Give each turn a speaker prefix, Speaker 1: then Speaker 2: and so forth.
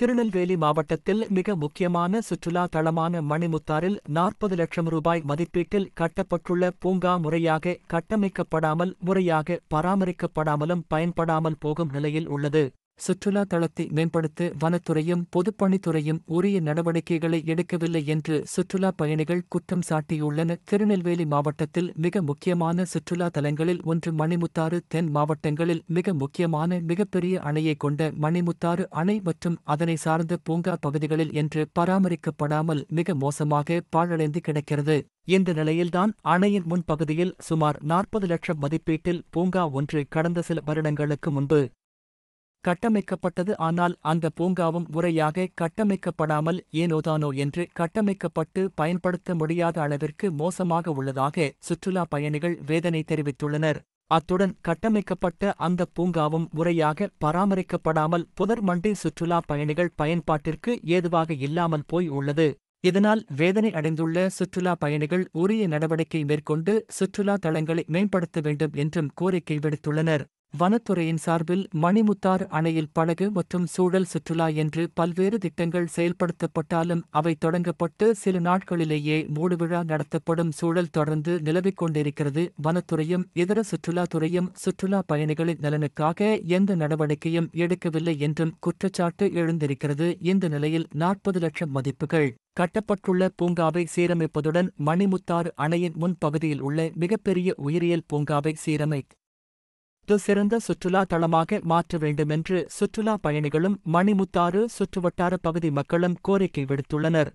Speaker 1: திருநெல்வேலி மாவட்டத்தில் மிக முக்கியமான சுற்றுலா தளமான மணிமுத்தாறில் 40 லட்சம் ரூபாய் மதிப்பீட்டில் கட்டப்பட்டுள்ள பூங்கா முறையாக கட்டமைக்கப்படாமல் முறையாக பராமரிக்கப்படாமலும் பயன்படாமல் போகும் நிலையில் உள்ளது. சுற்றுலா தளத்தை மேம்படுத்த வனத்துறையும் பொதுப்பணித்துறையும் உரிய நடவடிக்கைகளை எடுக்கவில்லை என்று சுற்றுலா பயணிகள் குற்றம் சாட்டியுள்ளனர். திருநெல்வேலி மாவட்டத்தில் மிக முக்கியமான சுற்றுலா தலங்களில் ஒன்று மணிமுத்தாறு. தென் மாவட்டங்களில் மிக முக்கியமான மிகப்பெரிய அணையை கொண்ட மணிமுத்தாறு அணை மற்றும் அதனை சார்ந்த பூங்கா பகுதிகளில் என்று பராமரிக்கப்படாமல் மிக மோசமாக பாழடைந்து கிடக்கிறது. இந்த நிலையில்தான் அணையின் முன்பகுதியில் சுமார் 40 லட்சம் மதிப்பீட்டில் பூங்கா ஒன்று கடந்த சில வருடங்களுக்கு முன்பு கட்டமைக்கப்பட்டது. ஆனால் அந்த பூங்காவும் முறையாக கட்டமைக்கப்படாமல் ஏனோதானோ என்று கட்டமைக்கப்பட்டு பயன்படுத்த முடியாத அளவிற்கு மோசமாக உள்ளதாக சுற்றுலா பயணிகள் வேதனை தெரிவித்துள்ளனர். அத்துடன் கட்டமைக்கப்பட்ட அந்த பூங்காவும் முறையாக பராமரிக்கப்படாமல் புதர் மண்டி சுற்றுலா பயணிகள் பயன்பாட்டிற்கு ஏதுவாக இல்லாமல் போய் உள்ளது. இதனால் வேதனை அடைந்துள்ள சுற்றுலா பயணிகள் உரிய நடவடிக்கை மேற்கொண்டு சுற்றுலா தலங்களை மேம்படுத்த வேண்டும் என்றும் கோரிக்கை விடுத்துள்ளனர். வனத்துறையின் சார்பில் மணிமுத்தாறு அணையில் படகு மற்றும் சூழல் சுற்றுலா என்று பல்வேறு திட்டங்கள் செயல்படுத்தப்பட்டாலும் அவை தொடங்கப்பட்டு சில நாட்களிலேயே மூடுவிழா நடத்தப்படும் சூழல் தொடர்ந்து நிலவிக் கொண்டிருக்கிறது. வனத்துறையும் இதர சுற்றுலா துறையும் சுற்றுலா பயணிகளின் நலனுக்காக எந்த நடவடிக்கையும் எடுக்கவில்லை என்றும் குற்றச்சாட்டு எழுந்திருக்கிறது. இந்த நிலையில் 40 லட்சம் மதிப்புகள் கட்டப்பட்டுள்ள பூங்காவை சீரமைப்பதுடன் மணிமுத்தாறு அணையின் முன்பகுதியில் உள்ள மிகப்பெரிய உயிரியல் பூங்காவை சீரமைத்து சிறந்த சுற்றுலா தளமாக மாற்ற வேண்டுமென்று சுற்றுலா பயணிகளும் மணிமுத்தாறு சுற்றுவட்டார பகுதி மக்களும் கோரிக்கை விடுத்துள்ளனர்.